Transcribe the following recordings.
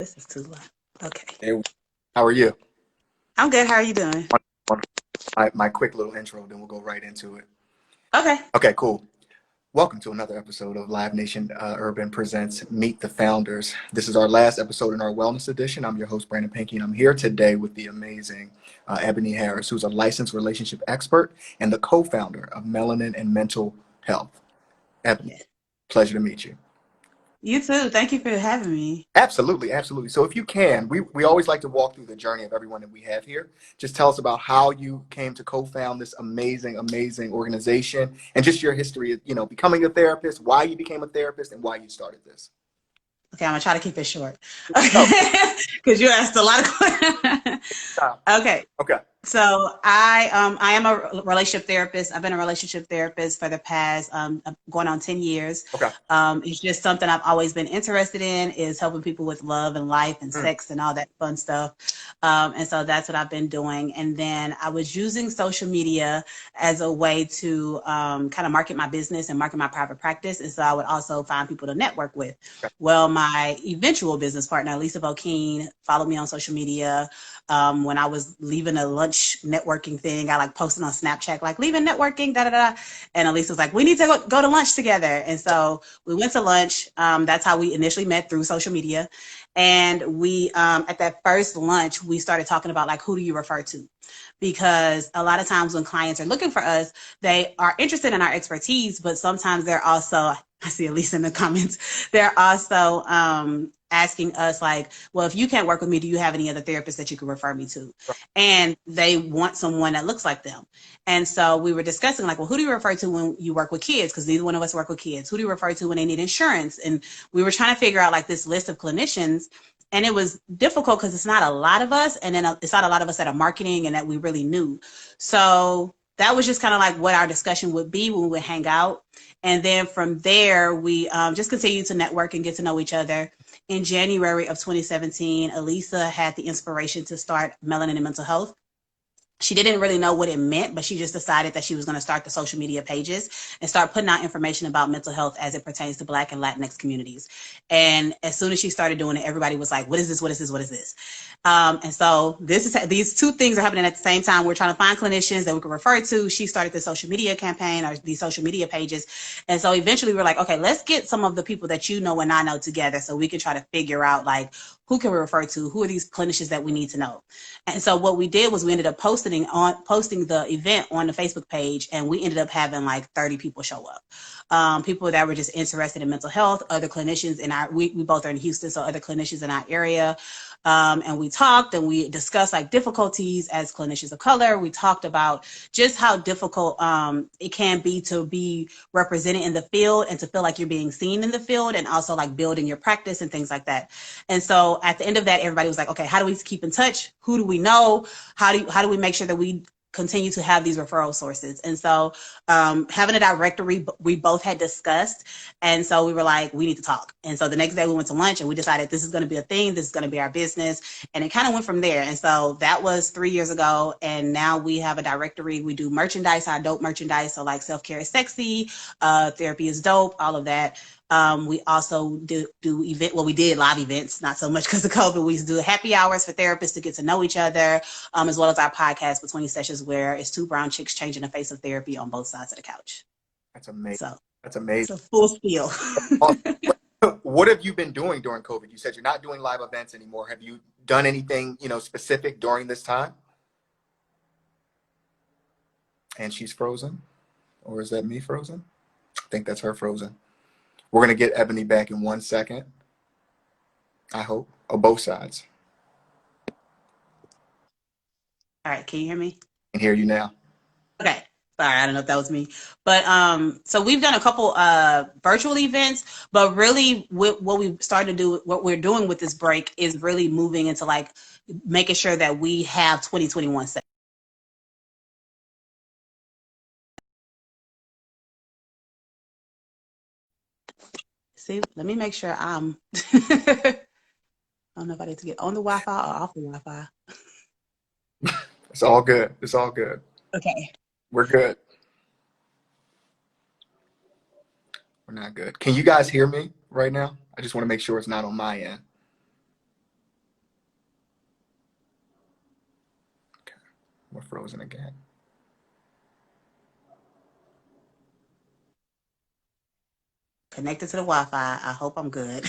This is too low. Okay. There we- How are you? I'm good. How are you doing? My quick little intro, then we'll go right into it. Okay. Okay, cool. Welcome to another episode of Live Nation Urban Presents Meet the Founders. This is our last episode in our Wellness Edition. I'm your host, Brandon Pinky, and I'm here today with the amazing Ebony Harris, who's a licensed relationship expert and the co-founder of Melanin and Mental Health. Ebony, Yes. pleasure to meet you. You too. Thank you for having me. Absolutely, absolutely. So if you can, we always like to walk through the journey of everyone that we have here. Just tell us about how you came to co-found this amazing, amazing organization and just your history of, becoming a therapist, why you became a therapist and why you started this. Okay, I'm gonna try to keep it short. Oh, Okay. Because you asked a lot of questions. stop. Okay. Okay. So I am a relationship therapist. I've been a relationship therapist for the past going on 10 years. Okay. It's just something I've always been interested in, is helping people with love and life and Mm, sex and all that fun stuff. And so that's what I've been doing. And then I was using social media as a way to kind of market my business and market my private practice. And so I would also find people to network with. okay. Well, my eventual business partner, Lisa Bokeen, followed me on social media. When I was leaving a lunch networking thing, I like posted on Snapchat, like leaving networking, da da da. And Elise was like, we need to go to lunch together. And so we went to lunch. That's how we initially met, through social media. And we, at that first lunch, we started talking about like, who do you refer to? Because a lot of times when clients are looking for us, they are interested in our expertise, but sometimes they're also, I see Elise in the comments, they're also asking us like, well, if you can't work with me, do you have any other therapists that you can refer me to? And they want someone that looks like them. And so we were discussing like, well, who do you refer to when you work with kids? Because neither one of us work with kids. Who do you refer to when they need insurance? And we were trying to figure out like this list of clinicians. And it was difficult because it's not a lot of us. And then it's not a lot of us that are marketing and that we really knew. So that was just kind of like what our discussion would be when we would hang out. And then from there, we just continued to network and get to know each other. In January of 2017, Elisa had the inspiration to start Melanin and Mental Health. She didn't really know what it meant, but she just decided that she was going to start the social media pages and start putting out information about mental health as it pertains to Black and Latinx communities. And as soon as she started doing it, everybody was like, what is this? What is this? What is this? And so these two things are happening at the same time. We're trying to find clinicians that we can refer to. She started the social media campaign, or these social media pages. And so eventually we're like, okay, let's get some of the people that you know and I know together so we can try to figure out like, who can we refer to? Who are these clinicians that we need to know? And so what we did was we ended up posting the event on the Facebook page, and we ended up having like 30 people show up. People that were just interested in mental health, other clinicians in we both are in Houston, so other clinicians in our area. And we talked and we discussed like difficulties as clinicians of color. We talked about just how difficult it can be to be represented in the field and to feel like you're being seen in the field, and also like building your practice and things like that. And so at the end of that, everybody was like, okay, how do we keep in touch? Who do we know? How do we make sure that we continue to have these referral sources? And so having a directory we both had discussed, and so we were like, we need to talk. And so the next day we went to lunch and we decided this is going to be a thing, this is going to be our business, and it kind of went from there. And so that was 3 years ago, and now we have a directory. We do merchandise, our dope merchandise, so like self-care is sexy, therapy is dope, all of that. We also do we did live events, not so much because of COVID. We used to do happy hours for therapists to get to know each other, as well as our podcast Between Sessions, where it's two brown chicks changing the face of therapy on both sides of the couch. That's amazing. So That's it's amazing. a full spiel. Awesome. What have you been doing during COVID? You said you're not doing live events anymore. Have you done anything, specific during this time? And she's frozen. Or is that me frozen? I think that's her frozen. We're going to get Ebony back in 1 second. I hope. Oh, both sides. All right, can you hear me? I can hear you now. Okay. Sorry, I don't know if that was me. But so we've done a couple virtual events, but really what we started to do, what we're doing with this break is really moving into like making sure that we have 2021 set. See, let me make sure I'm I don't know if I need to get on the Wi-Fi or off the Wi-Fi. It's all good. It's all good. Okay. We're good. We're not good. Can you guys hear me right now? I just want to make sure it's not on my end. frozen again. Connected to the Wi-Fi. I hope I'm good.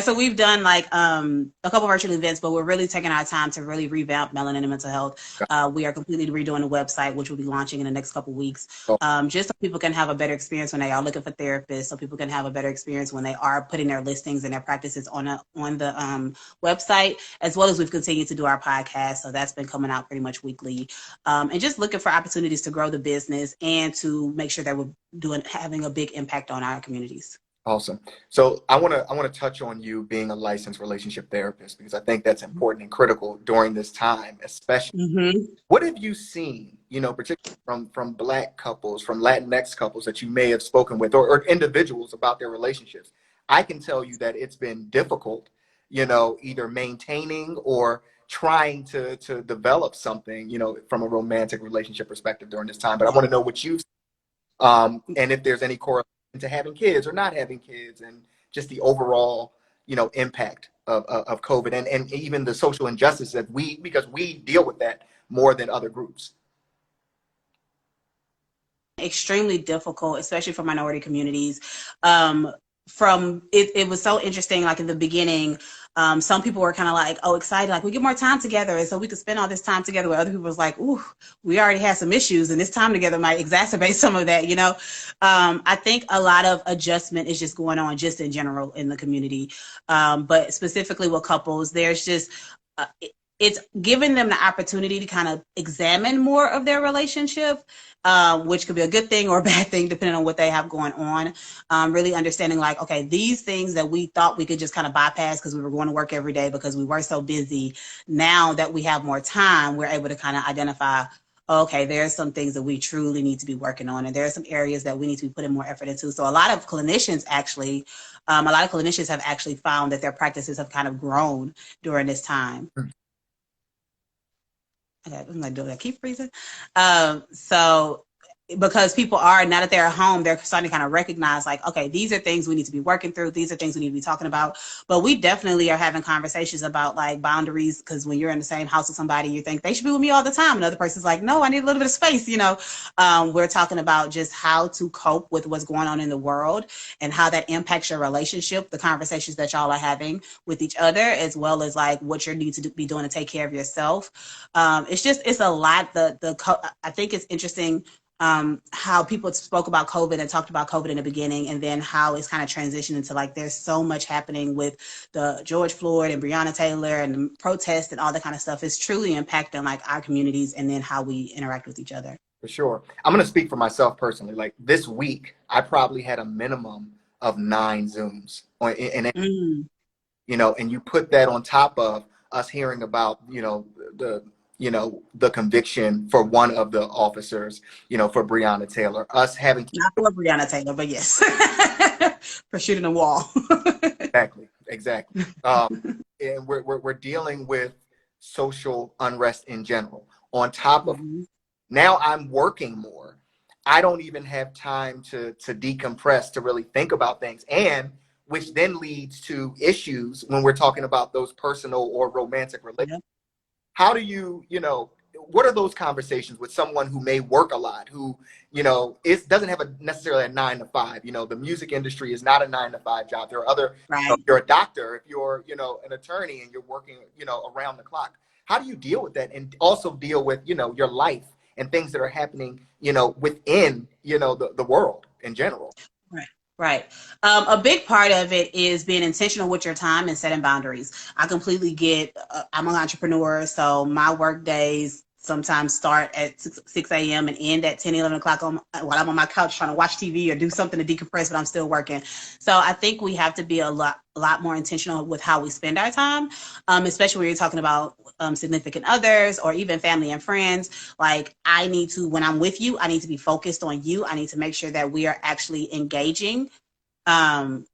So we've done like a couple virtual events, but we're really taking our time to really revamp melanin and mental health. We are completely redoing the website, which will be launching in the next couple weeks, Oh, just so people can have a better experience when they are looking for therapists, so people can have a better experience when they are putting their listings and their practices on the website, as well as we've continued to do our podcast. So that's been coming out pretty much weekly, and just looking for opportunities to grow the business and to make sure that we're having a big impact on our communities. awesome. So I want to touch on you being a licensed relationship therapist, because I think that's important and critical during this time, especially. Mm-hmm. What have you seen, particularly from Black couples, from Latinx couples that you may have spoken with, or individuals about their relationships? I can tell you that it's been difficult, either maintaining or trying to develop something, from a romantic relationship perspective during this time. But I want to know what you've and if there's any correlation to having kids or not having kids, and just the overall, impact of COVID, and even the social injustice that because we deal with that more than other groups. Extremely difficult, especially for minority communities. It was so interesting. Like in the beginning, some people were kind of like, "Oh, excited! Like we get more time together, and so we could spend all this time together." Where other people was like, "Ooh, we already had some issues, and this time together might exacerbate some of that." I think a lot of adjustment is just going on, just in general in the community, but specifically with couples, there's just uh, it's giving them the opportunity to kind of examine more of their relationship, which could be a good thing or a bad thing depending on what they have going on. Really understanding like, okay, these things that we thought we could just kind of bypass because we were going to work every day because we were so busy. Now that we have more time, we're able to kind of identify, okay, there's some things that we truly need to be working on, and there are some areas that we need to be putting more effort into. So a lot of clinicians have actually found that their practices have kind of grown during this time. Okay, I'm like, do I keep freezing? So because people are, now that they're at home, they're starting to kind of recognize like, okay, these are things we need to be working through. These are things we need to be talking about. But we definitely are having conversations about like boundaries, because when you're in the same house with somebody, you think they should be with me all the time. Another person's like, no, I need a little bit of space. We're talking about just how to cope with what's going on in the world and how that impacts your relationship, the conversations that y'all are having with each other, as well as like what you need to be doing to take care of yourself. It's a lot. I think it's interesting how people spoke about COVID and talked about COVID in the beginning, and then how it's kind of transitioned into like there's so much happening with the George Floyd and Breonna Taylor and the protests and all that kind of stuff. It's truly impacting like our communities and then how we interact with each other. For sure. I'm going to speak for myself personally. Like this week, I probably had a minimum of 9 Zooms Mm. and you put that on top of us hearing about, the conviction for one of the officers, for Breonna Taylor, us having Not for Breonna Taylor, but yes, for shooting a wall. exactly. And we're dealing with social unrest in general. On top of Mm-hmm. now, I'm working more. I don't even have time to decompress, to really think about things, and which then leads to issues when we're talking about those personal or romantic relationships. Yep. How do what are those conversations with someone who may work a lot, who, doesn't have necessarily a 9 to 5? The music industry is not a 9 to 5 job. There are other, if Right. you're a doctor, if you're, an attorney and you're working, around the clock. How do you deal with that, and also deal with, your life and things that are happening, within, the world in general? Right. Right. A big part of it is being intentional with your time and setting boundaries. I completely get, I'm an entrepreneur, so my work days sometimes start at 6 a.m. and end at 10, 11 o'clock while I'm on my couch trying to watch TV or do something to decompress, but I'm still working. So I think we have to be a lot more intentional with how we spend our time, especially when you're talking about significant others or even family and friends. Like when I'm with you, I need to be focused on you. I need to make sure that we are actually engaging. Um,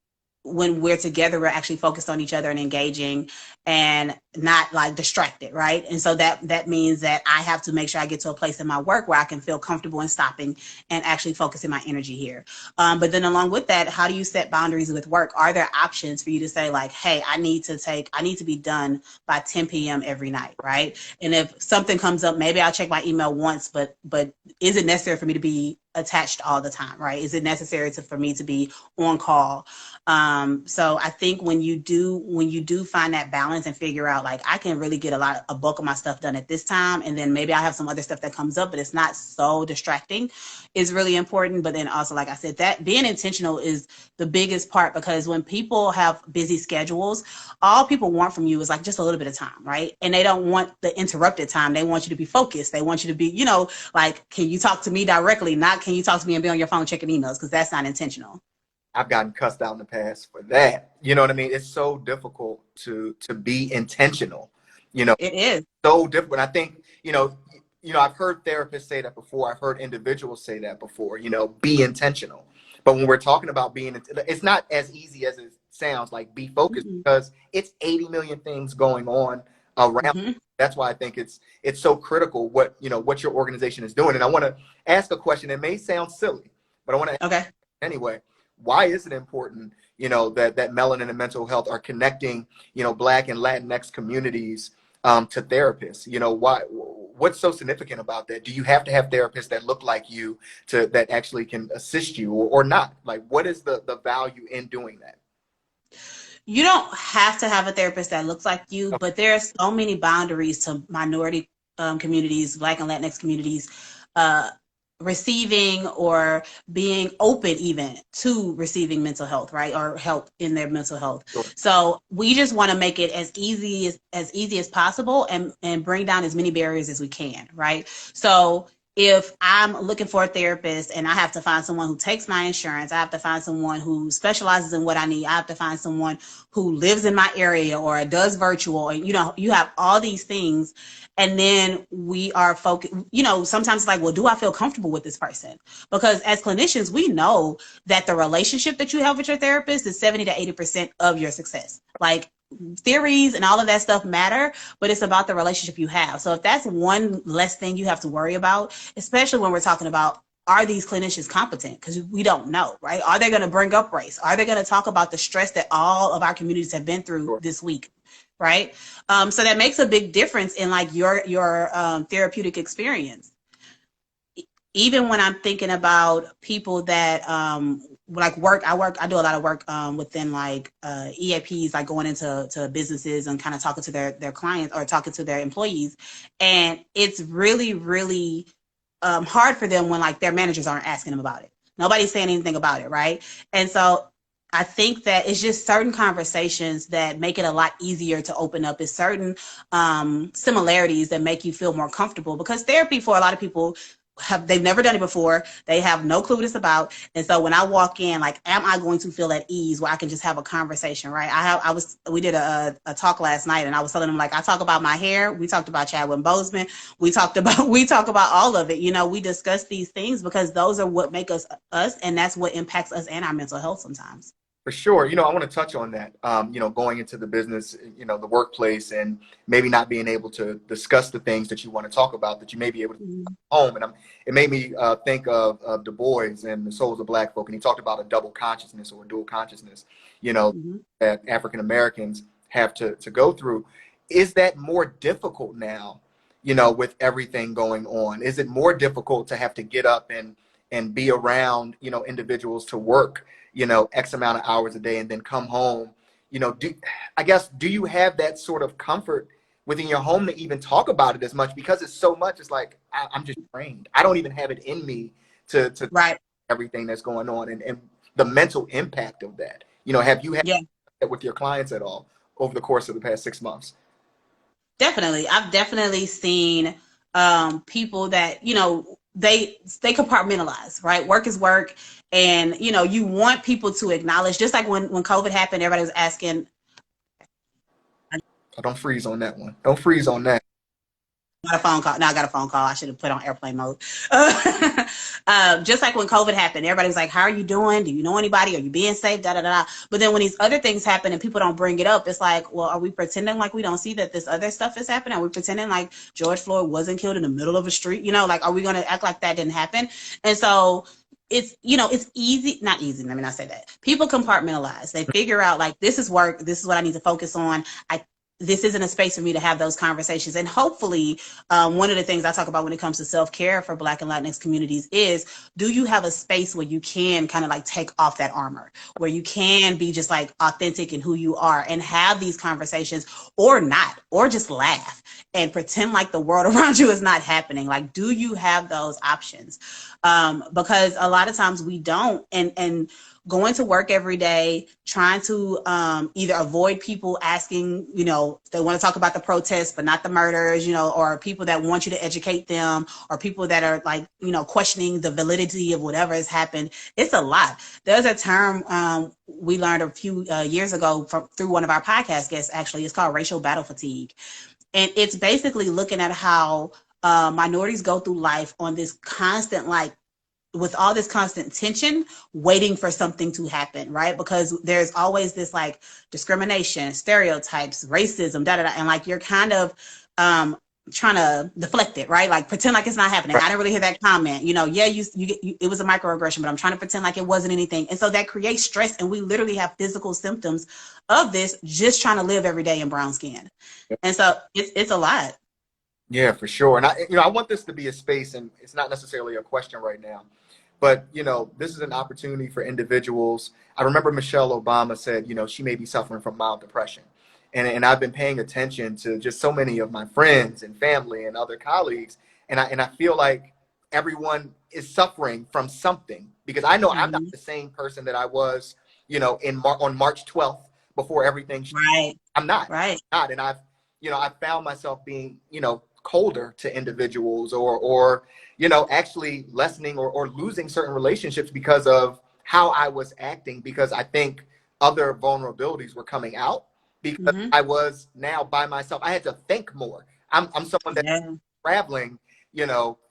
when we're together, we're actually focused on each other and engaging. And not like distracted, right? And so that means that I have to make sure I get to a place in my work where I can feel comfortable in stopping and actually focusing my energy here. But then along with that, how do you set boundaries with work? Are there options for you to say like, hey, I need to be done by 10 p.m. every night, right? And if something comes up, maybe I'll check my email once, but is it necessary for me to be attached all the time, right? Is it necessary for me to be on call? So I think when you do find that balance and figure out like I can really get a bulk of my stuff done at this time, and then maybe I have some other stuff that comes up, but it's not so distracting, is really important. But then also, like I said, that being intentional is the biggest part, because when people have busy schedules, all people want from you is like just a little bit of time, right? And they don't want the interrupted time. They want you to be focused. They want you to be, like, can you talk to me directly? Not can you talk to me and be on your phone checking emails, because that's not intentional. I've gotten cussed out in the past for that. You know what I mean? It's so difficult to be intentional. You know, It is. so difficult. I think, I've heard therapists say that before. I've heard individuals say that before, be intentional. But when we're talking about it's not as easy as it sounds, like be focused, Mm-hmm. because it's 80 million things going on around. Mm-hmm. That's why I think it's so critical what your organization is doing. And I want to ask a question. It may sound silly, but I want to ask Okay. anyway. Why is it important, that melanin and mental health are connecting, Black and Latinx communities to therapists? What's so significant about that? Do you have to have therapists that look like you that actually can assist you, or not? Like, what is the value in doing that? You don't have to have a therapist that looks like you, but there are so many boundaries to minority communities, Black and Latinx communities, uh, receiving or being open even to receiving mental health, right? Or help in their mental health. Sure. So we just want to make it as easy as possible, and bring down as many barriers as we can, right? So if I'm looking for a therapist and I have to find someone who takes my insurance, I have to find someone who specializes in what I need, I have to find someone who lives in my area or does virtual, and you have all these things. And then we are focused, sometimes like, well, do I feel comfortable with this person? Because as clinicians, we know that the relationship that you have with your therapist is 70 to 80% of your success. Like, theories and all of that stuff matter, but it's about the relationship you have. So if that's one less thing you have to worry about, especially when we're talking about, are these clinicians competent? Because we don't know, right? Are they going to bring up race? Are they going to talk about the stress that all of our communities have been through Sure. this week? Right. So that makes a big difference in like your therapeutic experience. Even when I'm thinking about people that like I do a lot of work within like EAPs, like going into businesses and kind of talking to their clients or talking to their employees. And it's really, really hard for them when like their managers aren't asking them about it. Nobody's saying anything about it, right? And so I think that it's just certain conversations that make it a lot easier to open up. Is certain similarities that make you feel more comfortable, because therapy for a lot of people they've never done it before. They have no clue what it's about. And so when I walk in, like, am I going to feel at ease where I can just have a conversation, right? We did a talk last night, and I was telling them, like, I talk about my hair. We talked about Chadwick Boseman. We talk about all of it. We discuss these things because those are what make us us, and that's what impacts us and our mental health sometimes. For sure. I want to touch on that, going into the business, the workplace, and maybe not being able to discuss the things that you want to talk about that you may be able to Mm-hmm. home. And it made me think of Du Bois and The Souls of Black Folk. And he talked about a double consciousness or a dual consciousness, Mm-hmm. that African Americans have to go through. Is that more difficult now, with everything going on? Is it more difficult to have to get up and be around, individuals to work, X amount of hours a day and then come home? Do you have that sort of comfort within your home to even talk about it as much, because it's so much? It's like, I'm just trained. I don't even have it in me to Right. everything that's going on, and the mental impact of that. Have you had Yeah. that with your clients at all over the course of the past 6 months? Definitely. I've definitely seen people that, they compartmentalize, right? Work is work. And, you want people to acknowledge, just like when COVID happened, everybody was asking. Oh, don't freeze on that one. Don't freeze on that. Got a phone call. No, I got a phone call. I should have put on airplane mode. Just like when COVID happened, everybody was like, "How are you doing? Do you know anybody? Are you being safe?" Da da da. But then when these other things happen and people don't bring it up, it's like, well, are we pretending like we don't see that this other stuff is happening? Are we pretending like George Floyd wasn't killed in the middle of a street? You know, like, are we going to act like that didn't happen? And so it's, you know, it's easy, not easy, let me not say that. People compartmentalize. They figure out like, this is work, this is what I need to focus on. This isn't a space for me to have those conversations. And hopefully, one of the things I talk about when it comes to self-care for Black and Latinx communities is, do you have a space where you can kind of like take off that armor, where you can be just like authentic in who you are and have these conversations, or not, or just laugh and pretend like the world around you is not happening? Like, do you have those options? Because a lot of times we don't. And going to work every day, trying to either avoid people asking, you know, they want to talk about the protests, but not the murders, you know, or people that want you to educate them, or people that are like, you know, questioning the validity of whatever has happened. It's a lot. There's a term we learned a few years ago through one of our podcast guests, actually. It's called racial battle fatigue. And it's basically looking at how minorities go through life on this constant, like, with all this constant tension, waiting for something to happen, right? Because there's always this like discrimination, stereotypes, racism, da da da, and like you're kind of trying to deflect it, right? Like pretend like it's not happening. I didn't really hear that comment. You know, yeah, it was a microaggression, but I'm trying to pretend like it wasn't anything, and so that creates stress, and we literally have physical symptoms of this just trying to live every day in brown skin, and so it's a lot. Yeah, for sure. And I want this to be a space, and it's not necessarily a question right now, but this is an opportunity for individuals. I remember Michelle Obama said, she may be suffering from mild depression, and I've been paying attention to just so many of my friends and family and other colleagues, and I feel like everyone is suffering from something, because I know I'm not Mm-hmm. the same person that I was, on March 12th before everything. Right. I'm not, Right. and I've found myself being, colder to individuals, or actually lessening or losing certain relationships because of how I was acting, because I think other vulnerabilities were coming out, because Mm-hmm. I was now by myself. I had to think more. I'm someone that's Yeah. traveling,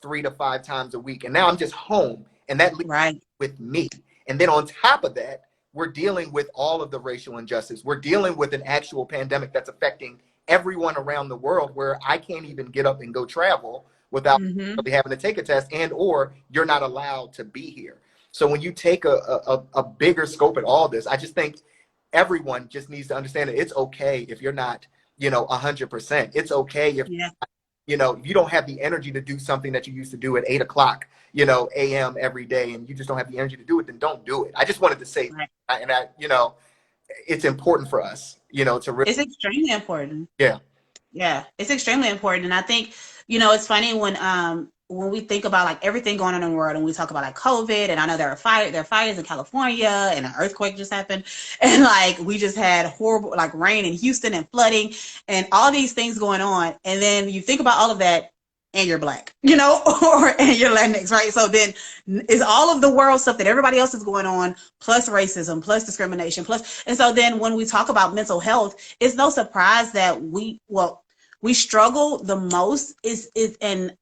3 to 5 times a week, and now I'm just home, and that leaves Right. with me. And then on top of that, we're dealing with all of the racial injustice. We're dealing with an actual pandemic that's affecting everyone around the world, where I can't even get up and go travel without Mm-hmm. really having to take a test, and or you're not allowed to be here. So when you take a bigger scope at all this, I just think everyone just needs to understand that it's okay if you're not 100%. It's okay if Yeah. if you don't have the energy to do something that you used to do at 8 o'clock a.m. every day, and you just don't have the energy to do it, then don't do it. I just wanted to say, Right. and it's important for us to really. It's extremely important. Yeah. Yeah, it's extremely important. And I think, it's funny when we think about like everything going on in the world, and we talk about like COVID, and I know there are fires in California, and an earthquake just happened, and like we just had horrible like rain in Houston and flooding and all these things going on. And then you think about all of that, and you're Black, and you're Latinx, right? So then is all of the world stuff that everybody else is going on, plus racism, plus discrimination, plus. And so then when we talk about mental health, it's no surprise that we struggle the most. Is And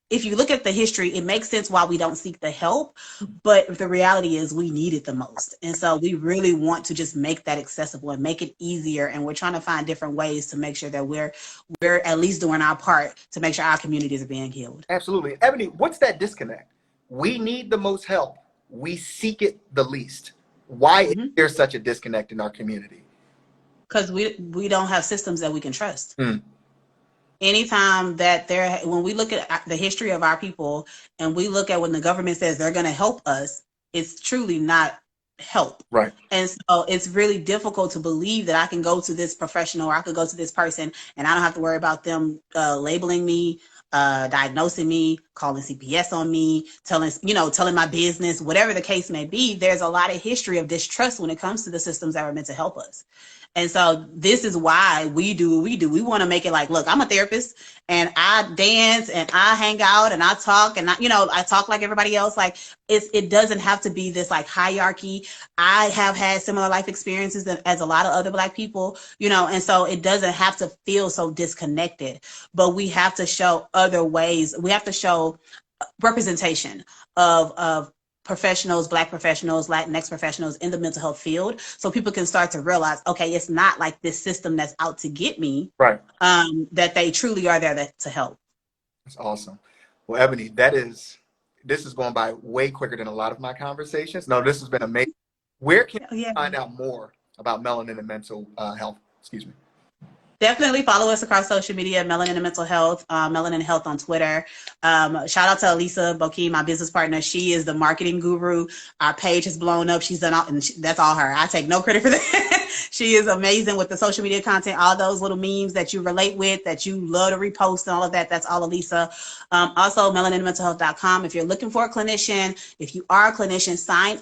if you look at the history, it makes sense why we don't seek the help, but the reality is we need it the most. And so we really want to just make that accessible and make it easier, and we're trying to find different ways to make sure that we're at least doing our part to make sure our communities are being healed. Absolutely. Ebony, what's that disconnect? We need the most help. We seek it the least. Why is Mm-hmm. there such a disconnect in our community? Because we don't have systems that we can trust. Hmm. Anytime that when we look at the history of our people, and we look at when the government says they're going to help us, it's truly not help. Right. And so it's really difficult to believe that I can go to this professional, or I could go to this person, and I don't have to worry about them labeling me diagnosing me, calling CPS on me, telling my business, whatever the case may be. There's a lot of history of distrust when it comes to the systems that are meant to help us. And so this is why we do what we do. We want to make it like, look, I'm a therapist and I dance and I hang out and I talk and I talk like everybody else. Like it doesn't have to be this like hierarchy. I have had similar life experiences as a lot of other Black people, and so it doesn't have to feel so disconnected, but we have to show other ways. We have to show representation of professionals, Black professionals, Latinx professionals in the mental health field, so people can start to realize, okay, it's not like this system that's out to get me, Right. that they truly are there to help. That's awesome. Well, Ebony, this is going by way quicker than a lot of my conversations. No, this has been amazing. Where can you Yeah. find out more about melanin and mental health? Excuse me. Definitely follow us across social media, Melanin and Mental Health, Melanin Health on Twitter. Shout out to Elisa Bokeem, my business partner. She is the marketing guru. Our page has blown up. She's done all, and that's all her. I take no credit for that. She is amazing with the social media content, all those little memes that you relate with, that you love to repost and all of that. That's all Elisa. Also, melaninandmentalhealth.com. If you're looking for a clinician, if you are a clinician, sign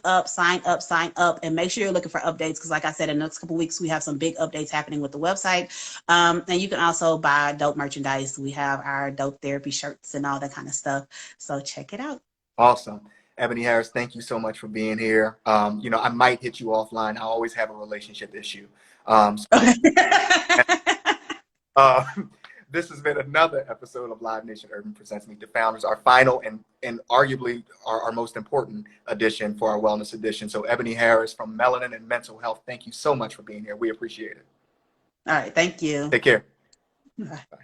up, and make sure you're looking for updates. Because like I said, in the next couple of weeks, we have some big updates happening with the website. And you can also buy dope merchandise. We have our dope therapy shirts and all that kind of stuff. So check it out. Awesome. Ebony Harris, thank you so much for being here. I might hit you offline. I always have a relationship issue. So uh, this has been another episode of Live Nation Urban Presents Meet the Founders, our final and arguably our most important edition for our wellness edition. So Ebony Harris from Melanin and Mental Health, thank you so much for being here. We appreciate it. All right. Thank you. Take care. Bye. Bye.